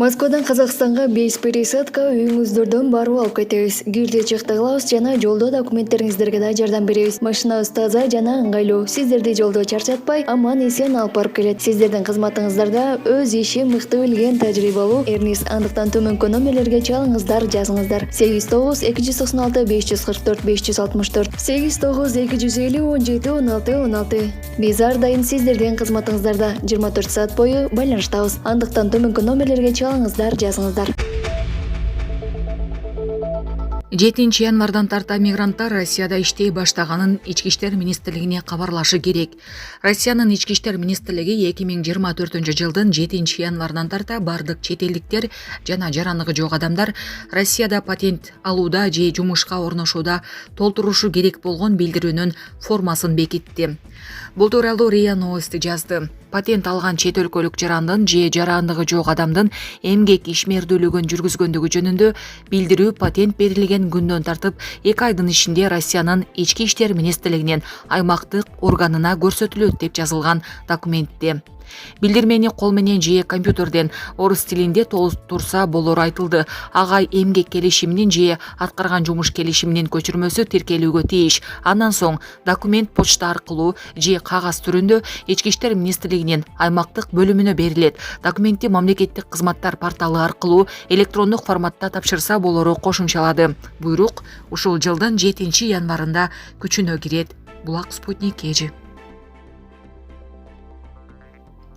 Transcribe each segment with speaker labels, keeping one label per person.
Speaker 1: Москвадан Казакстанга 5 пересадка үйүңүздөрдөн барып алып кетебиз. Кирди чыкты кылабыз жана жолдо документтериңиздерге да жардам беребиз. Машинабыз таза жана ыңгайлуу. Сиздерди жолдо чарчатпай, аман эсен алып барып келет. Сиздердин кызматыңыздарда өз ишин мыкты билген тажрыйбалуу Эрнис. Андыктан төмөнкү номерлерге чалыңыздар, жазыңыздар. 89 296 544 564 89 250 17 16 16. Биз ар дайым сиздердин кызматыңыздарда 24 саат бою байланыштабыз. Андыктан төмөнкү номерлерге чалыңыздар, жазыңыздар.
Speaker 2: 7 январдан тарта мигранттар Россияда иштей баштаганын Ички иштер министрлигине кабарлашы керек. Россиянын Ички иштер министрлиги 2024 жылдын 7 январдан тарта бардык чет элдиктер жана жарандыгы жок адамдар Россияда патент алууда же жумушка орношууда толтурушу керек болгон билдирүүнүн формасын бекитти. Бул тууралуу РИА Новости жазды. Патент алган чет өлкөлүк жарандын же жарандыгы жок адамдын эмгек ишмердүүлүгүн жүргүзгөндүгү жөнүндө билдирүү патент берилген күндөн тартып 2 айдын ичинде Россиянын Ички иштер министрлигинин аймактык органына көрсөтүлөт деп жазылган документте. Билдирмени кол менен же компьютерден орус тилинде толтурса болору айтылды. Ага эмгек келишиминин же аткарган жумуш келишиминин көчүрмөсү тиркелүүгө тийиш. Андан соң документ почта аркылуу же кагаз түрүндө Ички иштер министрлигинин аймактык бөлүмүнө берилет. Документти мамлекеттик кызматтар порталы аркылуу электрондук форматта тапшырса болору кошумчалады. Буйрук ушул жылдын 7 январында күчүнө кирет. Булак Спутник KG.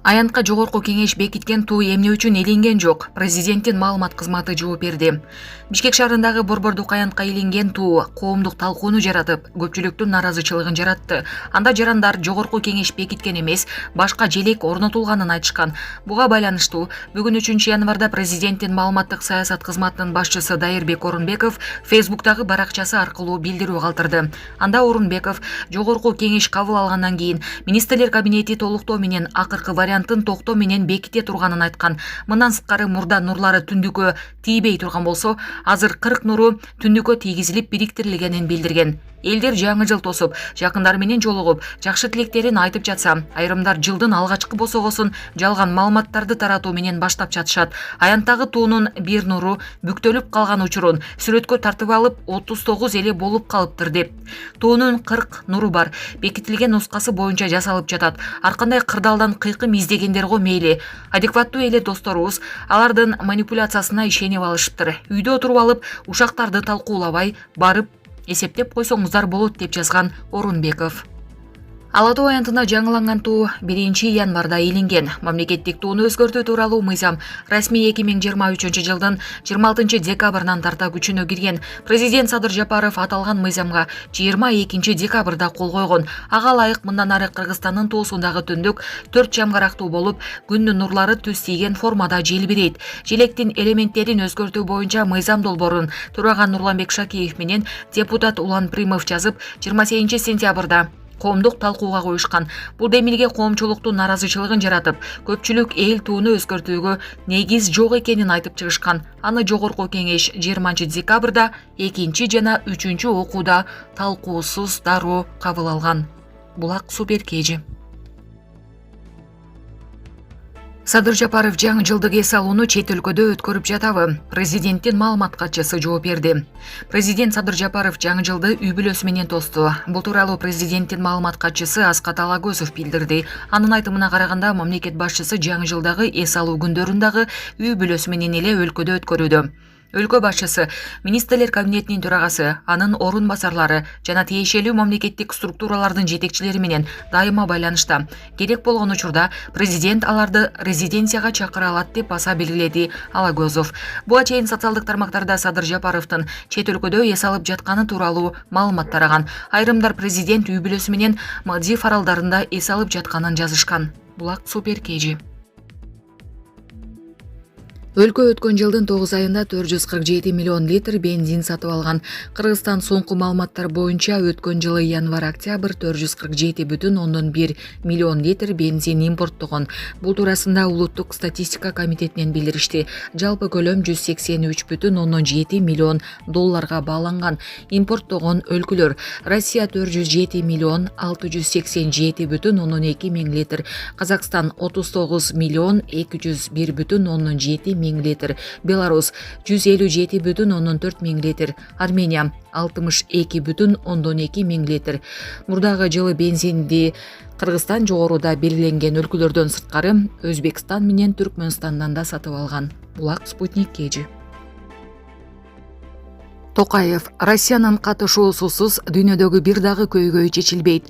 Speaker 2: Аянтка жогорку кеңеш бекиткен туу эмне үчүн илинген жок? Президенттин маалымат кызматы жооп берди. Бишкек шаарындагы борбордук аянтка илинген туу коомдук талкууну жаратып, көпчүлүктүн наразычылыгын жаратты. Анда жарандар жогорку кеңеш бекиткен эмес, башка желек орнотулганын айтышкан. Буга байланыштуу бүгүн 3 январда президенттин маалыматтык саясат кызматынын башчысы Дайырбек Орунбеков Фейсбуктагы баракчасы аркылуу билдирүү калтырды. Анда Орунбеков жогорку кеңеш кабыл алгандан кийин министрлер кабинети толуктоо менен акыркы вариантын токтоо менен беките турганын айткан. Мындан сырткары мурда нурлары түндүккө тийбей турган болсо, азыр 40 нуру түндүккө тийгизилип бириктирилгенин билдирген. Элдер жаңы жыл тосуп, жакындар менен жолугуп, жакшы тилектерин айтып жатса, айрымдар жылдын алгачкы босогосун жалган маалыматтарды таратуу менен баштап жатышат. Аянттагы туунун бир нуру бүктөлүп калган учурун сүрөткө тартып алып 39 эле болуп калыптыр деп. Туунун 40 нуру бар, бекитилген нускасы боюнча жасалып жатат. Ар кандай кырдаалдан кыйкым издегендер го мейли. Адекваттуу эле досторубуз алардын манипуляциясына ишенип алышыптыр. Үйдө отуруп алып, ушактарды талкуулабай барып эсептеп койсоңуздар болот деп жазган Орунбеков. Ала тоо аянтына жаңыланган туу 1 январда илинген. Мамлекеттик тууну өзгөртүү тууралуу мыйзам расмий 2023 жылдын 26 декабрынан тарта күчүнө кирген. Президент Садыр Жапаров аталган мыйзамга 22 декабрда кол койгон. Ага ылайык мындан ары Кыргызстандын туусундагы түндүк 4 жамгарактуу болуп, күндүн нурлары түз тийген формада желбирейт. Желектин элементтерин өзгөртүү боюнча мыйзам долбоорун Тураган Нурланбек Шакиев менен депутат Улан Примов жазып, 28 сентябрда коомдук талкууга коюшкан. Бул демилге коомчулуктун наразычылыгын жаратып, көпчүлүк эл тууну өзгөртүүгө негиз жок экенин айтып чыгышкан. Аны жогорку кеңеш 20 декабрда 2 жана 3 окууда талкуусуз дароо кабыл алган. Булак Супер KG. Садыр Жапаров жаңы жылдык эс алууну чет өлкөдө өткөрүп жатабы? Президенттин маалымат катчысы жооп берди. Президент Садыр Жапаров жаңы жылды үй бүлөсү менен тосту. Бул тууралуу президенттин маалымат катчысы Аскат Алагөзов билдирди. Анын айтымына караганда, мамлекет башчысы жаңы жылдагы эс алуу күндөрүн дагы үй бүлөсү менен эле өлкөдө өткөрүүдө. Өлкө башчысы, министрлер кабинетинин төрагасы, анын орун басарлары жана тиешелүү мамлекеттик структуралардын жетекчилери менен дайыма байланышта. Керек болгон учурда президент аларды резиденцияга чакыра алат деп баса белгиледи Алагөзов. Буга чейин социалдык тармактарда Садыр Жапаровдун чет өлкөдө эс алып жатканы тууралуу маалымат тараган. Айрымдар президент үй бүлөсү менен Мальдив аралдарында эс алып жатканын жазышкан. Булак Супер KG. Өлкө өткөн жылдын 9 айында 447 миллион литр бензин сатып алган. Кыргызстан соңку маалыматтар боюнча өткөн жылы январь-октябрь 447,1 миллион литр бензин импорттогон. Бул туурасында Улуттук статистика комитетинен билдиришти. Жалпы көлөм 183,7 миллион долларга бааланган. Импорттогон өлкөлөр: Россия 407 миллион 687,2 миң литр, Казакстан 39 миллион 201,7 миң литр, Беларусь 157,4 миң литр, Армения 62,2 миң литр. Мурдагы жылы бензинди Кыргызстан жогоруда белгиленген өлкөлөрдөн сырткары Өзбекстан менен Түркмөнстандан да сатып алган. Булак Спутник KG. Токаев: Россиянын катышуусусуз дүйнөдөгү бир дагы көйгөй чечилбейт.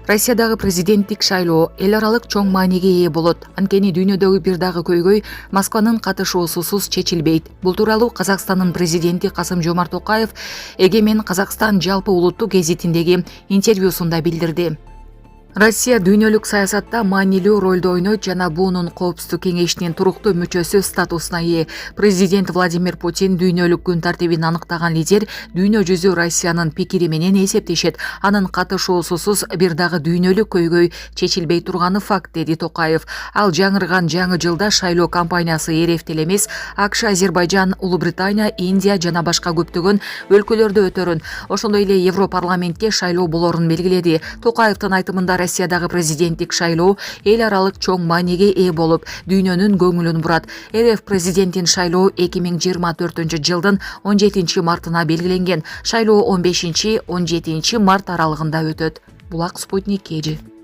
Speaker 2: Россиядагы президенттик шайлоо эл аралык чоң мааниге ээ болот. Анткени дүйнөдөгү бир дагы көйгөй Москванын катышуусусуз чечилбейт. Бул тууралуу Казакстандын президенти Касым-Жомарт Токаев Эгемен Казакстан жалпы улуттук гезитиндеги интервьюсунда билдирди. Россия дүйнөлүк саясатта маанилүү ролду ойнойт жана буунун коопсуздук кеңешинин туруктуу мүчөсү статусуна ээ. Президент Владимир Путин дүйнөлүк күн тартибин аныктаган лидер дүйнө жүзү Россиянын пикири менен эсептешет. Анын катышуусусуз бир дагы дүйнөлүк көйгөй чечилбей турганы факт, деди Токаев. Ал жаңырган жаңы жылда шайлоо кампаниясы РФ эле эмес, АКШ, Азербайжан, Улуу Британия, Индия жана башка көптөгөн өлкөлөрдө өтөрүн, ошондой эле Европарламентке шайлоо болорун белгиледи. Токаевдин айтымында Россиядагы президенттик шайлоо эл аралык чоң мааниге ээ болуп, дүйнөнүн көңүлүн бурат. РФ президентин шайлоо 2024 жылдын 17 мартына белгиленген. Шайлоо 15-17 март аралыгында өтөт. Булак Спутник KG.